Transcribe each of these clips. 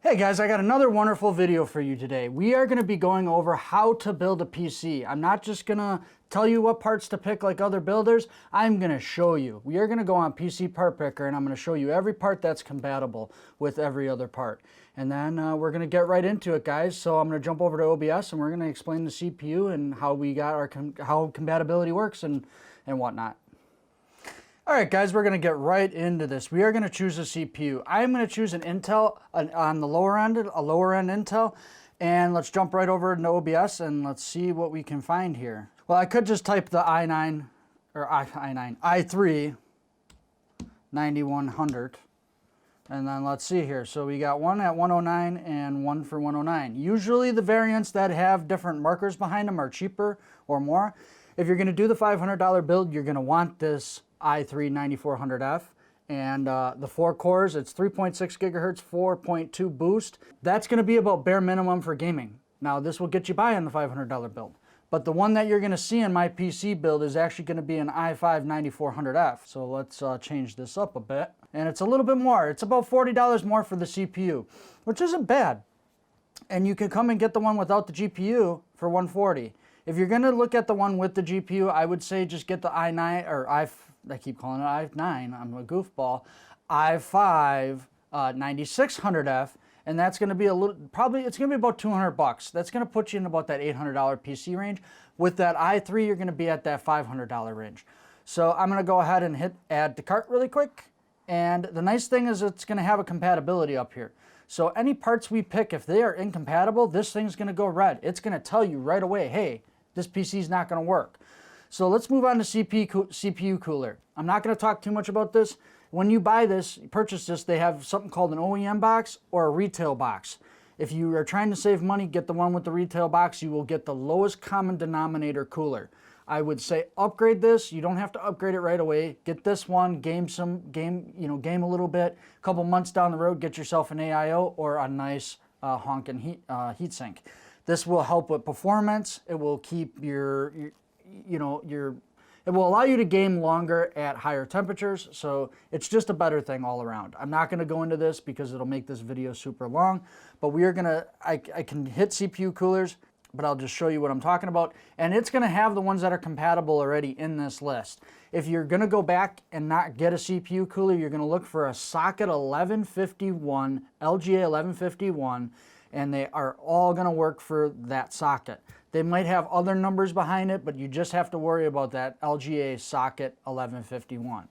Hey guys, I got another wonderful video for you today. We are going to be going over how to build a PC. I'm not just going to tell you what parts to pick like other builders. I'm going to show you. We are going to go on PC Part Picker and I'm going to show you every part that's compatible with every other part. And then we're going to get right into it, guys. So I'm going to jump over to OBS and we're going to explain the CPU and how we got our how compatibility works and whatnot. All right, guys, we're going to get right into this. We are going to choose a CPU. I'm going to choose an Intel on the lower end, a lower end Intel. And let's jump right over into OBS and let's see what we can find here. Well, I could just type the i9 or i3 9100. And then let's see here. So we got one at 109 and one for 109. Usually the variants that have different markers behind them are cheaper or more. If you're going to do the $500 build, you're going to want this i3 9400F, and the 4 cores, it's 3.6 gigahertz, 4.2 boost. That's going to be about bare minimum for gaming. Now this will get you by on the $500 build, but the one that you're going to see in my PC build is actually going to be an i5 9400F. So let's change this up a bit, and it's a little bit more. It's about $40 more for the CPU, which isn't bad. And you can come and get the one without the GPU for $140. If you're going to look at the one with the GPU, I would say just get the i9 or I keep calling it i9, I'm a goofball, i5 9600F, and that's going to be a little, probably it's going to be about 200 bucks. That's going to put you in about that $800 PC range. With that i3, you're going to be at that $500 range. So I'm going to go ahead and hit add to cart really quick. And the nice thing is it's going to have a compatibility up here. So any parts we pick, if they are incompatible, this thing's going to go red. It's going to tell you right away, hey, this PC is not going to work. So let's move on to CPU cooler. I'm not going to talk too much about this. When you buy this, you purchase this, they have something called an OEM box or a retail box. If you are trying to save money, get the one with the retail box. You will get the lowest common denominator cooler. I would say upgrade this. You don't have to upgrade it right away. Get this one, game a little bit. A couple months down the road, get yourself an AIO or a nice honking heatsink. This will help with performance. It will keep it will allow you to game longer at higher temperatures, so it's just a better thing all around. I'm not going to go into this because it'll make this video super long, but we are going to, I can hit CPU coolers, but I'll just show you what I'm talking about, and it's going to have the ones that are compatible already in this list. If you're going to go back and not get a CPU cooler, you're going to look for a socket 1151, LGA 1151, and they are all going to work for that socket. They might have other numbers behind it, but you just have to worry about that LGA socket 1151.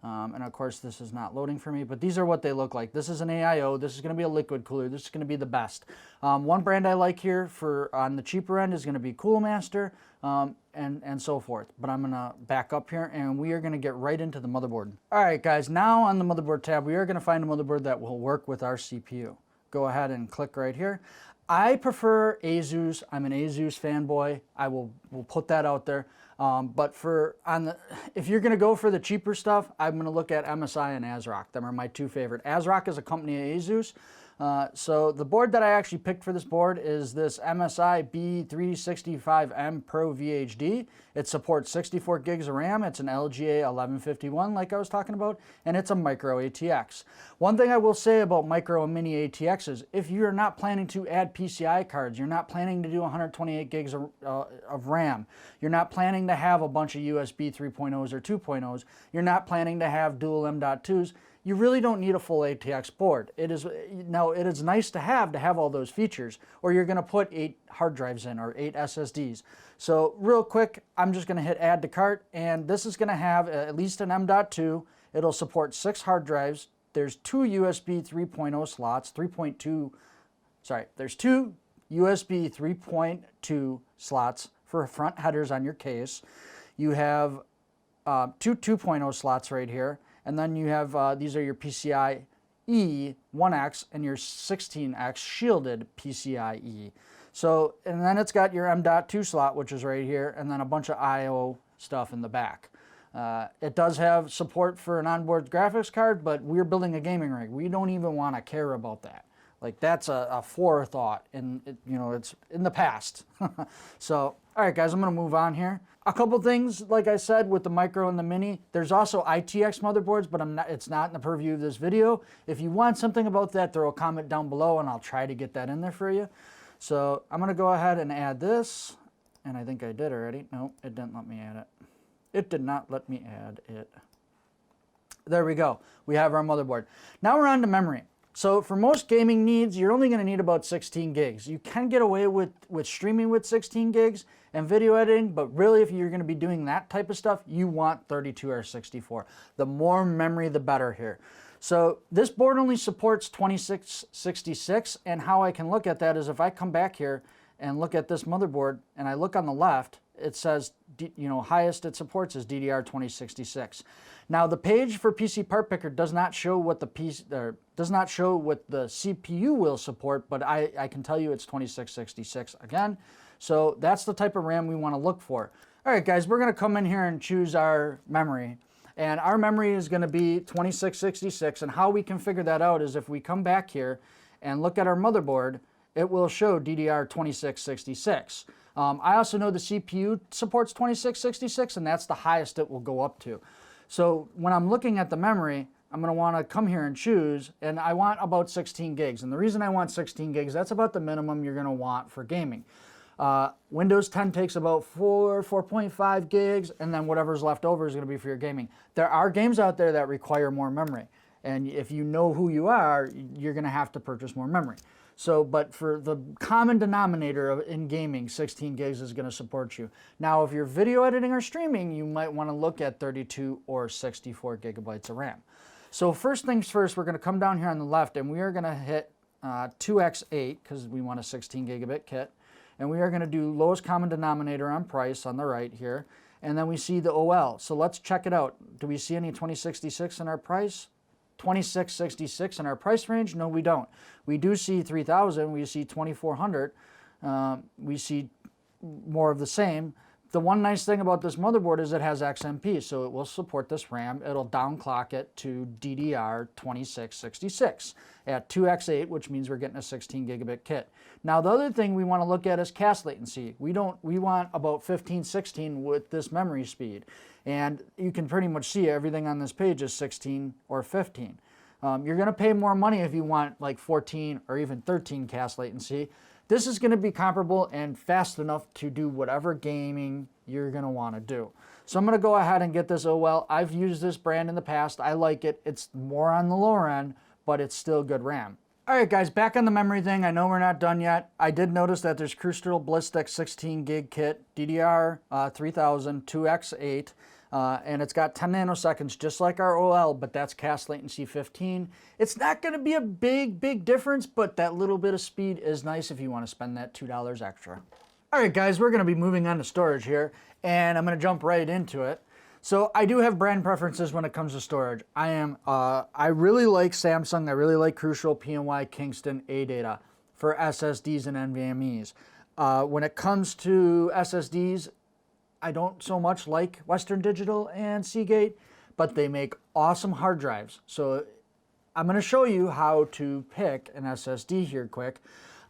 And of course, this is not loading for me, but these are what they look like. This is an AIO. This is going to be a liquid cooler. This is going to be the best. One brand I like here for on the cheaper end is going to be Coolmaster and so forth. But I'm going to back up here, and we are going to get right into the motherboard. All right, guys. Now on the motherboard tab, we are going to find a motherboard that will work with our CPU. Go ahead and click right here. I prefer Asus. I'm an Asus fanboy. We'll put that out there. But if you're going to go for the cheaper stuff, I'm going to look at MSI and ASRock. Them are my two favorite. ASRock is a company of Asus. So the board that I actually picked for this board is this MSI B365M Pro VHD. It supports 64 gigs of RAM. It's an LGA 1151 like I was talking about, and it's a micro ATX. One thing I will say about micro and mini ATXs, if you're not planning to add PCI cards, you're not planning to do 128 gigs of RAM, you're not planning to have a bunch of USB 3.0s or 2.0s, you're not planning to have dual M.2s, you really don't need a full ATX board. It is nice to have all those features, or you're going to put 8 hard drives in or 8 SSDs. So real quick, I'm just going to hit add to cart, and this is going to have at least an M.2. It'll support 6 hard drives. There's 2 USB 3.0 slots, there's 2 USB 3.2 slots for front headers on your case. You have 2 2.0 slots right here. And then you have, these are your PCIe 1X and your 16X shielded PCIe. So, and then it's got your M.2 slot, which is right here, and then a bunch of I/O stuff in the back. It does have support for an onboard graphics card, but we're building a gaming rig. We don't even want to care about that. Like that's a forethought, and you know, it's in the past. So, all right, guys, I'm gonna move on here. A couple things, like I said, with the micro and the mini. There's also ITX motherboards, but it's not in the purview of this video. If you want something about that, throw a comment down below, and I'll try to get that in there for you. So I'm gonna go ahead and add this, and I think I did already. Nope, it didn't let me add it. It did not let me add it. There we go. We have our motherboard. Now we're on to memory. So for most gaming needs, you're only going to need about 16 gigs. You can get away with streaming with 16 gigs and video editing, but really if you're going to be doing that type of stuff, you want 32 or 64. The more memory, the better here. So this board only supports 2666, and how I can look at that is if I come back here and look at this motherboard and I look on the left, it says, you know, highest it supports is DDR 2066. Now the page for PC Part Picker does not show what the CPU will support, but I can tell you it's 2666 again. So that's the type of RAM we want to look for. All right, guys, we're going to come in here and choose our memory. And our memory is going to be 2666, and how we can figure that out is if we come back here and look at our motherboard, it will show DDR 2666. I also know the CPU supports 2666, and that's the highest it will go up to. So when I'm looking at the memory, I'm going to want to come here and choose, and I want about 16 gigs. And the reason I want 16 gigs, that's about the minimum you're going to want for gaming. Windows 10 takes about 4.5 gigs, and then whatever's left over is going to be for your gaming. There are games out there that require more memory, and if you know who you are, you're going to have to purchase more memory. So, but for the common denominator in gaming, 16 gigs is going to support you. Now, if you're video editing or streaming, you might want to look at 32 or 64 gigabytes of RAM. So first things first, we're going to come down here on the left, and we are going to hit 2x8 because we want a 16 gigabit kit. And we are going to do lowest common denominator on price on the right here. And then we see the OL. So let's check it out. Do we see any 2066 in our price? 2666 in our price range? No, we don't. We do see 3000, we see 2400, we see more of the same. The one nice thing about this motherboard is it has XMP, so it will support this RAM. It'll downclock it to DDR 2666 at 2x8, which means we're getting a 16 gigabit kit. Now the other thing we want to look at is cache latency. We want about 15, 16 with this memory speed. And you can pretty much see everything on this page is 16 or 15. You're going to pay more money if you want like 14 or even 13 cache latency. This is going to be comparable and fast enough to do whatever gaming you're going to want to do. So I'm going to go ahead and get this OL. I've used this brand in the past. I like it. It's more on the lower end, but it's still good RAM. All right, guys, back on the memory thing. I know we're not done yet. I did notice that there's Crystal Ballistic 16 gig kit, DDR 3000, 2x8. And it's got 10 nanoseconds just like our OL, but that's cache latency 15. It's not going to be a big difference, but that little bit of speed is nice if you want to spend that $2 extra. All right, guys, we're going to be moving on to storage here, and I'm going to jump right into it. So I do have brand preferences when it comes to storage. I really like Samsung. I really like Crucial, PNY, Kingston, ADATA for SSDs and NVMEs. When it comes to SSDs, I don't so much like Western Digital and Seagate, but they make awesome hard drives. So I'm going to show you how to pick an SSD here quick.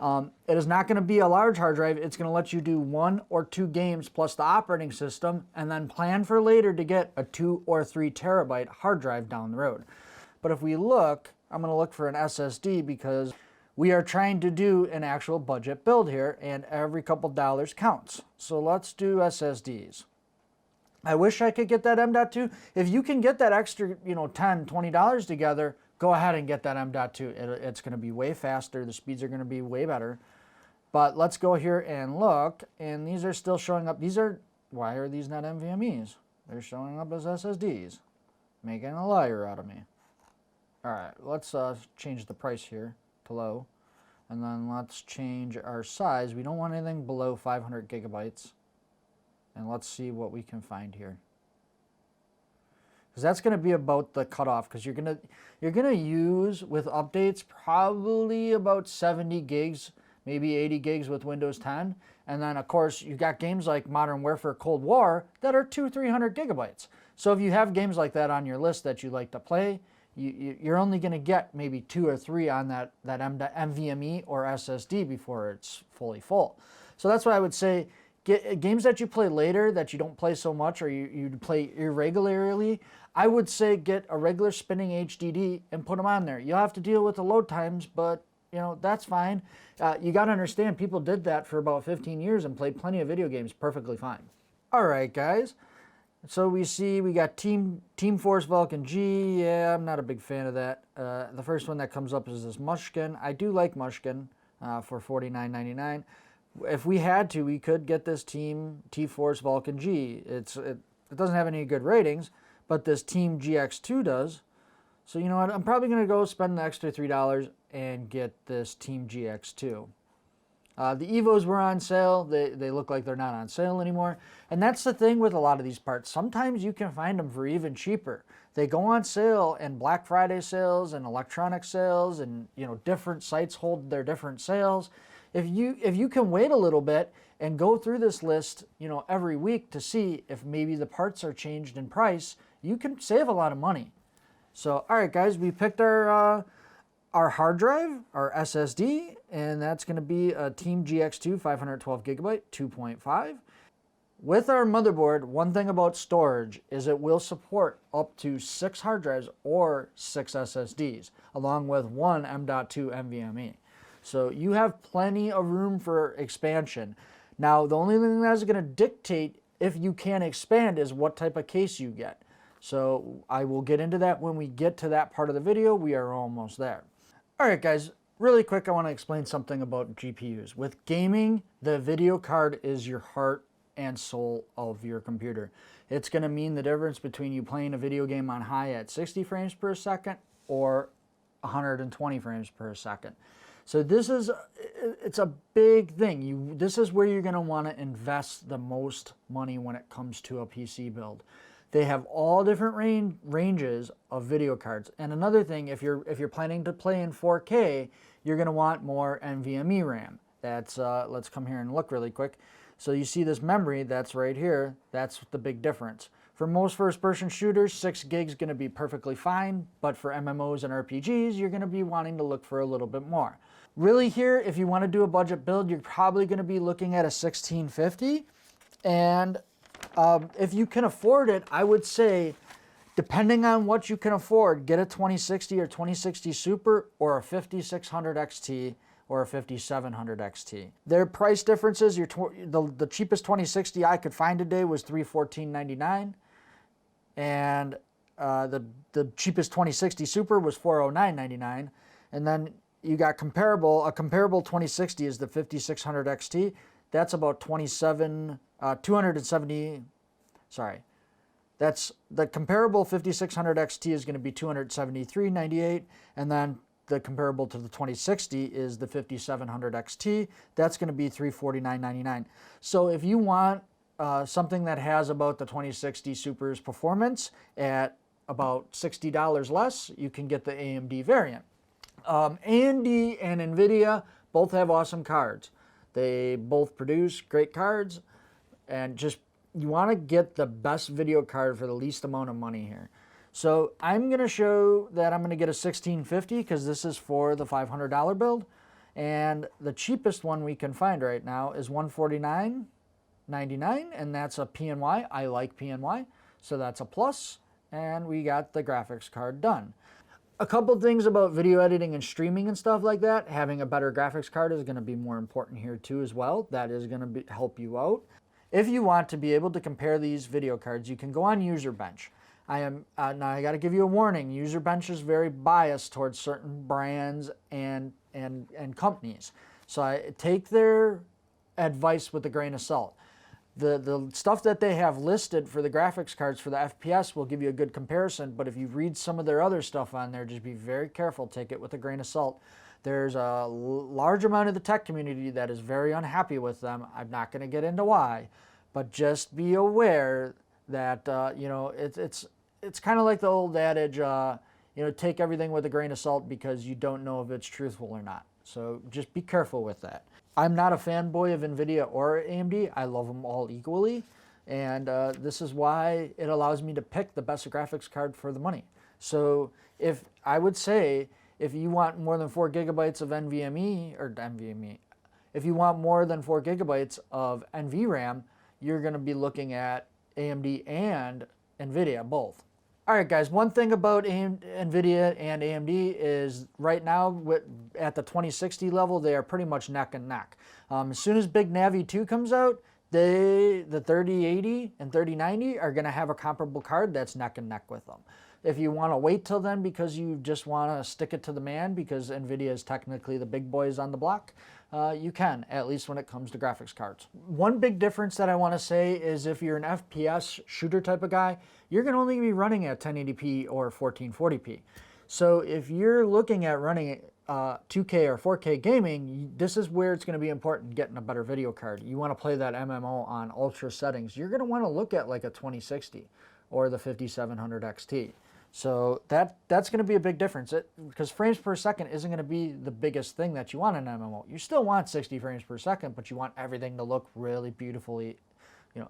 It is not going to be a large hard drive. It's going to let you do 1 or 2 games plus the operating system, and then plan for later to get a 2 or 3 terabyte hard drive down the road. But if we look, I'm going to look for an SSD because we are trying to do an actual budget build here, and every couple dollars counts. So let's do SSDs. I wish I could get that M.2. If you can get that extra, $10, $20 together, go ahead and get that M.2. It's going to be way faster. The speeds are going to be way better. But let's go here and look, and these are still showing up. Why are these not NVMEs? They're showing up as SSDs. Making a liar out of me. All right, let's change the price here to low. And then let's change our size. We don't want anything below 500 gigabytes. And let's see what we can find here. Because that's going to be about the cutoff, because you're gonna use with updates probably about 70 gigs, maybe 80 gigs with Windows 10. And then of course you got games like Modern Warfare Cold War that are 200-300 gigabytes. So if you have games like that on your list that you like to play, you're only going to get maybe 2 or 3 on that NVMe or SSD before it's fully full. So that's why I would say get games that you play later that you don't play so much or you play irregularly. I would say get a regular spinning HDD and put them on there. You'll have to deal with the load times, but you know, that's fine. You got to understand, people did that for about 15 years and played plenty of video games perfectly fine. All right, guys. So we got Team Force Vulcan G. Yeah, I'm not a big fan of that. The first one that comes up is this Mushkin. I do like Mushkin for $49.99. If we had to, we could get this T-Force Vulcan G. It doesn't have any good ratings, but this Team GX2 does. So you know what? I'm probably going to go spend the extra $3 and get this Team GX2. The Evos were on sale. They look like they're not on sale anymore. And that's the thing with a lot of these parts. Sometimes you can find them for even cheaper. They go on sale in Black Friday sales and electronic sales, and you know, different sites hold their different sales. If you can wait a little bit and go through this list, you know, every week to see if maybe the parts are changed in price, you can save a lot of money. So, all right, guys, we picked our hard drive, our SSD, and that's going to be a Team GX2 512 gigabyte 2.5. With our motherboard, one thing about storage is it will support up to 6 hard drives or 6 SSDs, along with 1 M.2 NVMe. So you have plenty of room for expansion. Now, the only thing that's going to dictate if you can expand is what type of case you get. So I will get into that when we get to that part of the video. We are almost there. All right, guys, really quick, I want to explain something about GPUs. With gaming, the video card is your heart and soul of your computer. It's going to mean the difference between you playing a video game on high at 60 frames per second or 120 frames per second. So it's a big thing. This is where you're going to want to invest the most money when it comes to a PC build. They have all different ranges of video cards. And another thing, if you're planning to play in 4K, you're going to want more NVMe RAM. That's let's come here and look really quick. So you see this memory that's right here. That's the big difference. For most first-person shooters, 6 gigs is going to be perfectly fine. But for MMOs and RPGs, you're going to be wanting to look for a little bit more. Really here, if you want to do a budget build, you're probably going to be looking at a 1650. And if you can afford it, I would say, depending on what you can afford, get a 2060 or 2060 Super or a 5600 XT or a 5700 XT. Their price differences, the cheapest 2060 I could find today was $314.99, and the cheapest 2060 Super was $409.99, and then you got a comparable 2060 is the 5600 XT. That's about that's the comparable 5600 XT is going to be $273.98, and then the comparable to the 2060 is the 5700 XT. That's going to be $349.99. So if you want something that has about the 2060 Super's performance at about $60 less, you can get the AMD variant. AMD and NVIDIA both have awesome cards. They both produce great cards, and just you want to get the best video card for the least amount of money here. So I'm going to show that I'm going to get a 1650 because this is for the $500 build, and the cheapest one we can find right now is $149.99, and that's a PNY. I like PNY, so that's a plus, and we got the graphics card done. A couple things about video editing and streaming and stuff like that. Having a better graphics card is going to be more important here too as well. That is going to help you out. If you want to be able to compare these video cards, you can go on UserBench. Now I got to give you a warning. UserBench is very biased towards certain brands and companies. So I take their advice with a grain of salt. The stuff that they have listed for the graphics cards for the FPS will give you a good comparison, but if you read some of their other stuff on there, just be very careful. Take it with a grain of salt. There's a large amount of the tech community that is very unhappy with them. I'm not going to get into why, but just be aware that it's kind of like the old adage, take everything with a grain of salt because you don't know if it's truthful or not. So just be careful with that. I'm not a fanboy of NVIDIA or AMD. I love them all equally, and this is why it allows me to pick the best graphics card for the money. So if I would say, if you want more than 4 gigabytes of if you want more than 4 gigabytes of NVRAM, you're going to be looking at AMD and NVIDIA both. All right, guys, one thing about NVIDIA and AMD is right now at the 2060 level, they are pretty much neck and neck. As soon as Big Navi 2 comes out, the 3080 and 3090 are going to have a comparable card that's neck and neck with them. If you want to wait till then because you just want to stick it to the man because NVIDIA is technically the big boys on the block, you can, at least when it comes to graphics cards. One big difference that I want to say is if you're an FPS shooter type of guy, you're going to only be running at 1080p or 1440p. So if you're looking at running 2K or 4K gaming, this is where it's going to be important getting a better video card. You want to play that MMO on ultra settings, you're going to want to look at like a 2060 or the 5700 XT. So that's going to be a big difference because frames per second isn't going to be the biggest thing that you want in an MMO. You still want 60 frames per second, but you want everything to look really beautifully,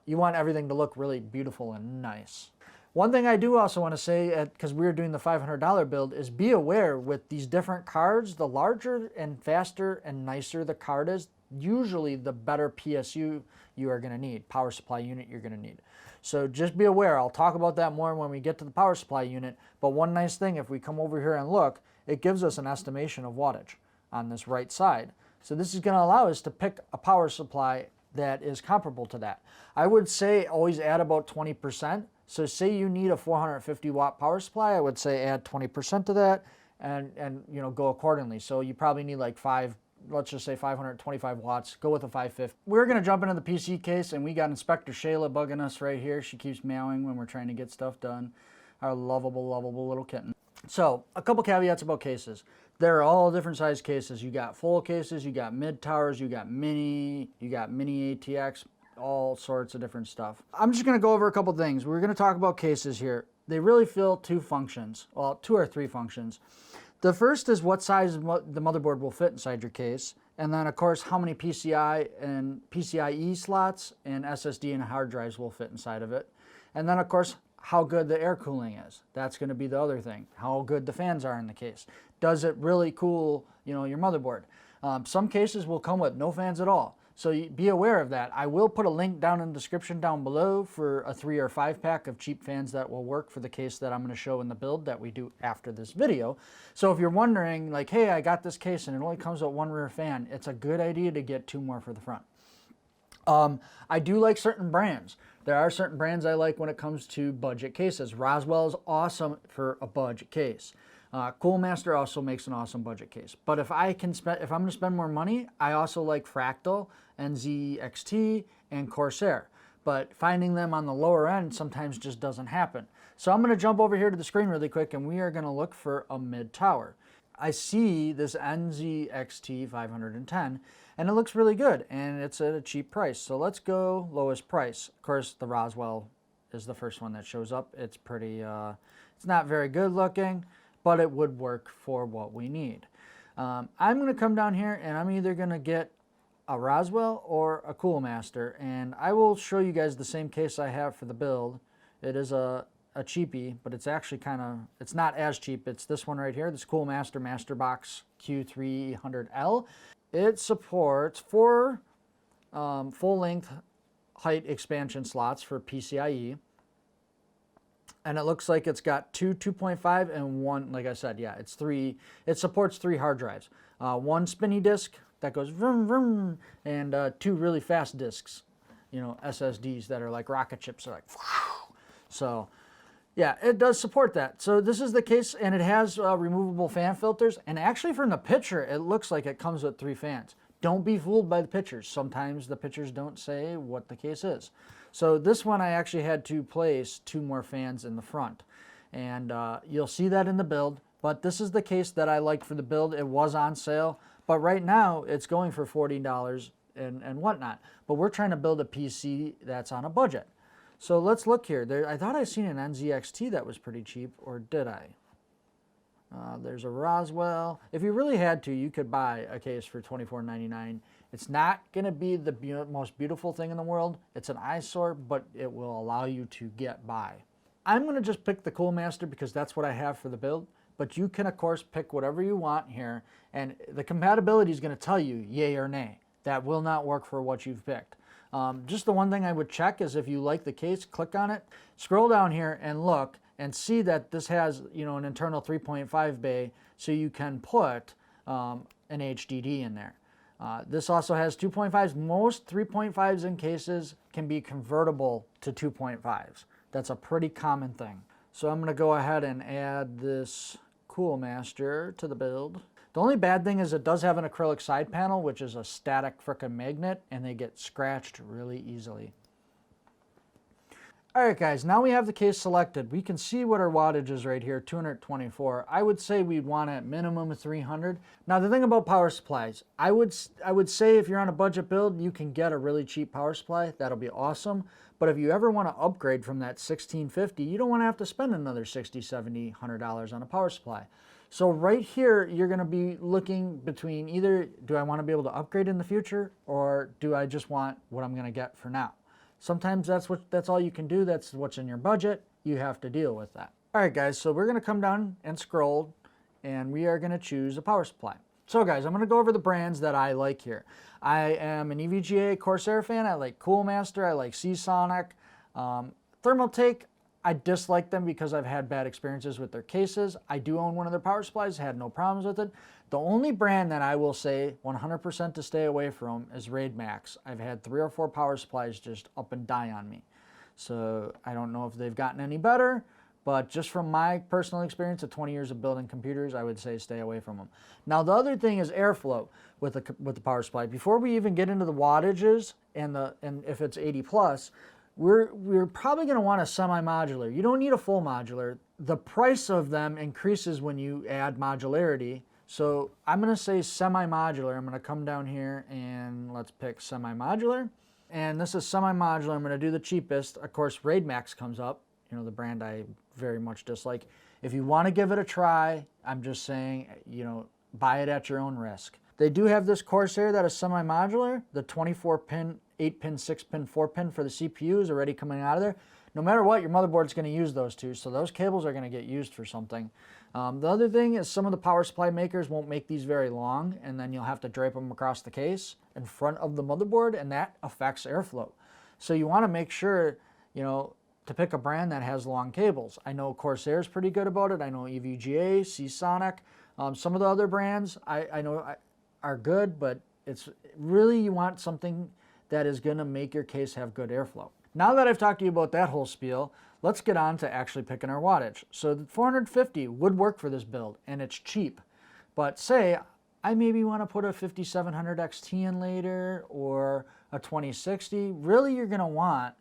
you want everything to look really beautiful and nice. One thing I do also want to say, because we're doing the $500 build, is be aware with these different cards, the larger and faster and nicer the card is, usually the better PSU you are going to need, power supply unit you're going to need. So just be aware. I'll talk about that more when we get to the power supply unit. But one nice thing, if we come over here and look, it gives us an estimation of wattage on this right side. So this is going to allow us to pick a power supply that is comparable to that. I would say always add about 20%. So say you need a 450 watt power supply, I would say add 20% to that and go accordingly. So you probably need like let's just say 525 watts, go with a 550. We're gonna jump into the PC case and we got Inspector Shayla bugging us right here. She keeps meowing when we're trying to get stuff done. Our lovable, lovable little kitten. So a couple caveats about cases. They're all different size cases. You got full cases, you got mid towers, you got mini ATX, all sorts of different stuff. I'm just gonna go over a couple things. We're gonna talk about cases here. They really fill two functions, well, 2 or 3 functions. The first is what size the motherboard will fit inside your case, and then of course how many PCI and PCIe slots and SSD and hard drives will fit inside of it. And then of course how good the air cooling is. That's going to be the other thing. How good the fans are in the case. Does it really cool, your motherboard? Some cases will come with no fans at all. So be aware of that. I will put a link down in the description down below for a 3 or 5 pack of cheap fans that will work for the case that I'm going to show in the build that we do after this video. So if you're wondering, like, hey, I got this case and it only comes with 1 rear fan, it's a good idea to get 2 more for the front. I do like certain brands. There are certain brands I like when it comes to budget cases. Roswell is awesome for a budget case. Coolmaster also makes an awesome budget case. But if I'm going to spend more money, I also like Fractal, NZXT, and Corsair. But finding them on the lower end sometimes just doesn't happen. So I'm going to jump over here to the screen really quick, and we are going to look for a mid tower. I see this NZXT 510, and it looks really good, and it's at a cheap price. So let's go lowest price. Of course, the Roswell is the first one that shows up. It's pretty, it's not very good looking, but it would work for what we need. I'm going to come down here, and I'm either going to get a Roswell or a Coolmaster, and I will show you guys the same case I have for the build. It is a cheapie, but it's actually it's not as cheap. It's this one right here, this Coolmaster Masterbox Q300L. It supports 4 full-length height expansion slots for PCIe, and it looks like it's got 2 2.5 and 1, like I said, yeah, it's 3. It supports 3 hard drives, 1 spinny disk that goes vroom vroom, and 2 really fast disks, SSDs that are like rocket ships, are like whew. So yeah, it does support that. So this is the case, and it has removable fan filters, and actually from the picture it looks like it comes with 3 fans. Don't be fooled by the pictures. Sometimes the pictures don't say what the case is. So this one I actually had to place 2 more fans in the front, and you'll see that in the build. But this is the case that I like for the build. It was on sale, but right now it's going for $40 and whatnot. But we're trying to build a PC that's on a budget. So let's look here. I thought I seen an NZXT that was pretty cheap, or did I? There's a Roswell. If you really had to, you could buy a case for $24.99. It's not going to be the most beautiful thing in the world. It's an eyesore, but it will allow you to get by. I'm going to just pick the Coolmaster because that's what I have for the build, but you can of course pick whatever you want here, and the compatibility is going to tell you yay or nay. That will not work for what you've picked. Just the one thing I would check is if you like the case, click on it, scroll down here and look and see that this has, you know, an internal 3.5 bay, so you can put an HDD in there. This also has 2.5s. Most 3.5s in cases can be convertible to 2.5s. That's a pretty common thing. So I'm going to go ahead and add this Coolmaster to the build. The only bad thing is it does have an acrylic side panel, which is a static frickin' magnet, and they get scratched really easily. Alright guys, now we have the case selected. We can see what our wattage is right here, 224. I would say we'd want at minimum 300. Now the thing about power supplies, I would say if you're on a budget build, you can get a really cheap power supply. That'll be awesome. But if you ever want to upgrade from that 1650, you don't want to have to spend another $60, $70, $100 on a power supply. So right here, you're going to be looking between either, do I want to be able to upgrade in the future, or do I just want what I'm going to get for now? Sometimes that's all you can do. That's what's in your budget. You have to deal with that. All right, guys, so we're going to come down and scroll, and we are going to choose a power supply. So guys, I'm going to go over the brands that I like here. I am an EVGA Corsair fan. I like Coolmaster. I like Seasonic. Thermaltake, I dislike them because I've had bad experiences with their cases. I do own one of their power supplies, had no problems with it. The only brand that I will say 100% to stay away from is Raid Max. I've had 3 or 4 power supplies just up and die on me. So I don't know if they've gotten any better, but just from my personal experience of 20 years of building computers, I would say stay away from them. Now the other thing is airflow with the power supply. Before we even get into the wattages and if it's 80 plus, we're probably going to want a semi-modular. You don't need a full modular. The price of them increases when you add modularity. So I'm going to say semi-modular. I'm going to come down here and let's pick semi-modular. And this is semi-modular. I'm going to do the cheapest. Of course, Raid Max comes up, you know, the brand I very much dislike. If you want to give it a try, I'm just saying, you know, buy it at your own risk. They do have this Corsair that is semi-modular. The 24-pin, 8-pin, 6-pin, 4-pin for the CPU is already coming out of there. No matter what, your motherboard's going to use those two, so those cables are going to get used for something. The other thing is some of the power supply makers won't make these very long, and then you'll have to drape them across the case in front of the motherboard, and that affects airflow. So you want to make sure, you know, to pick a brand that has long cables. I know Corsair is pretty good about it. I know EVGA, Seasonic. Some of the other brands I know are good, but it's really you want something that is going to make your case have good airflow. Now that I've talked to you about that whole spiel, let's get on to actually picking our wattage. So the 450 would work for this build, and it's cheap. But say I maybe want to put a 5700 XT in later, or a 2060. Really, you're going to want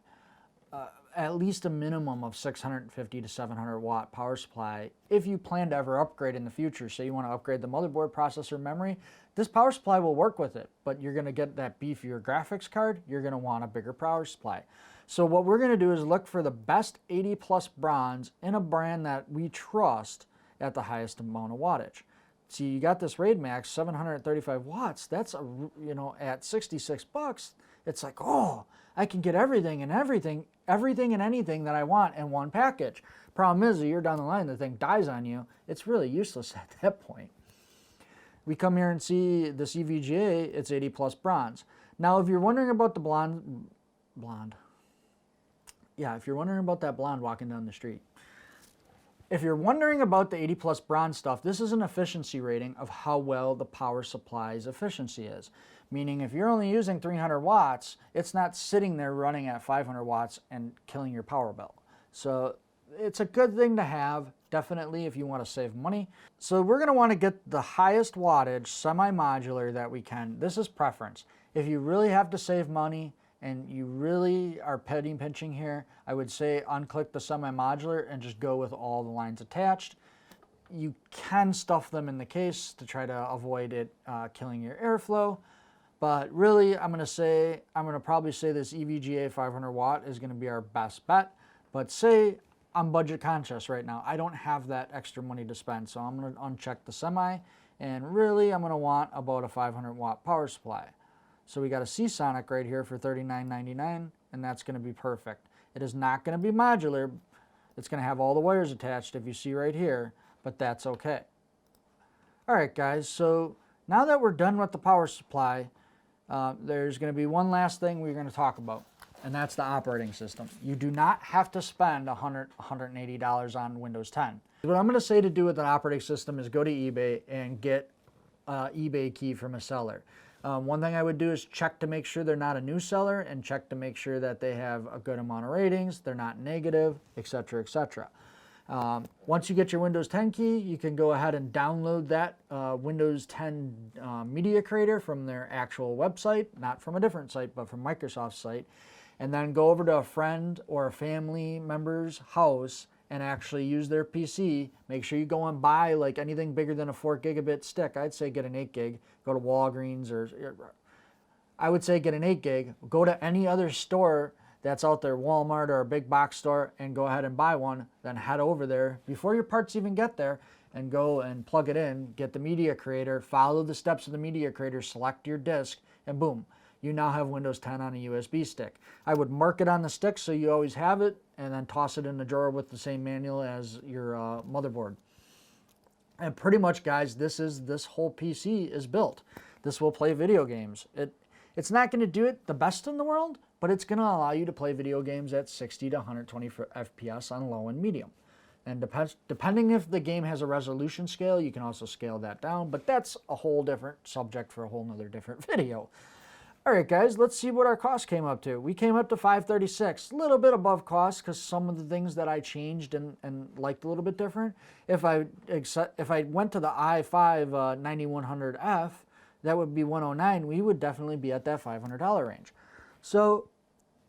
at least a minimum of 650 to 700 watt power supply if you plan to ever upgrade in the future. So you want to upgrade the motherboard, processor, memory. This power supply will work with it, but you're going to get that beefier graphics card. You're going to want a bigger power supply. So what we're going to do is look for the best 80 plus bronze in a brand that we trust at the highest amount of wattage. See, you got this Raid Max 735 watts. That's you know, at 66 bucks, it's like, oh, I can get everything and anything that I want in one package. Problem is, a year down the line, the thing dies on you. It's really useless at that point. We come here and see this EVGA, it's 80 plus bronze. Now, if you're wondering about the blonde. Yeah, if you're wondering about that blonde walking down the street. If you're wondering about the 80 plus bronze stuff, this is an efficiency rating of how well the power supply's efficiency is. Meaning if you're only using 300 watts, it's not sitting there running at 500 watts and killing your power bill. So it's a good thing to have, definitely, if you want to save money. So we're going to want to get the highest wattage semi-modular that we can. This is preference. If you really have to save money and you really are pinching here, I would say unclick the semi-modular and just go with all the lines attached. You can stuff them in the case to try to avoid it killing your airflow. But really, I'm going to probably say this EVGA 500 watt is going to be our best bet. But say I'm budget conscious right now. I don't have that extra money to spend, so I'm going to uncheck the semi. And really, I'm going to want about a 500 watt power supply. So we got a Seasonic right here for $39.99, and that's going to be perfect. It is not going to be modular. It's going to have all the wires attached if you see right here, but that's okay. All right, guys, so now that we're done with the power supply, there's going to be one last thing we're going to talk about, and that's the operating system. You do not have to spend $180 on Windows 10. What I'm going to say to do with an operating system is go to eBay and get an eBay key from a seller. One thing I would do is check to make sure they're not a new seller and check to make sure that they have a good amount of ratings, they're not negative, etc., etc. Once you get your Windows 10 key, you can go ahead and download that Windows 10 media creator from their actual website, not from a different site, but from Microsoft's site, and then go over to a friend or a family member's house and actually use their PC. Make sure you go and buy like anything bigger than a 4 gigabit stick. I'd say get an 8 gig. Go to Walgreens, or I would say get an 8 gig. Go to any other store that's out there, Walmart or a big box store, and go ahead and buy one. Then head over there before your parts even get there and go and plug it in, get the media creator, follow the steps of the media creator, select your disk, and boom, you now have Windows 10 on a USB stick. I would mark it on the stick so you always have it, and then toss it in the drawer with the same manual as your motherboard. And pretty much, guys, this whole PC is built. This will play video games. It's not going to do it the best in the world, but it's going to allow you to play video games at 60 to 120 FPS on low and medium. And depending if the game has a resolution scale, you can also scale that down, but that's a whole different subject for a whole nother different video. All right, guys, let's see what our cost came up to. We came up to $536, a little bit above cost because some of the things that I changed and liked a little bit different. If I went to the i5 9100F, that would be $109. We would definitely be at that $500 range. So,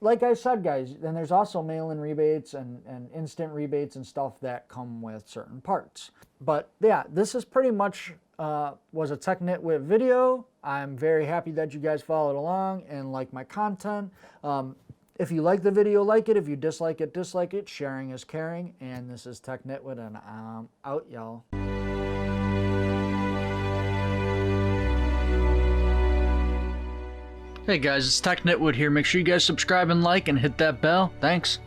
like I said, guys, then there's also mail-in rebates and instant rebates and stuff that come with certain parts. But yeah, this is pretty much was a Tech Nitwit video. I'm very happy that you guys followed along and like my content. If you like the video, like it. If you dislike it, dislike it. Sharing is caring. And this is Tech Nitwit, and I'm out, y'all. Hey guys, it's Tech Nitwit here. Make sure you guys subscribe and like and hit that bell. Thanks.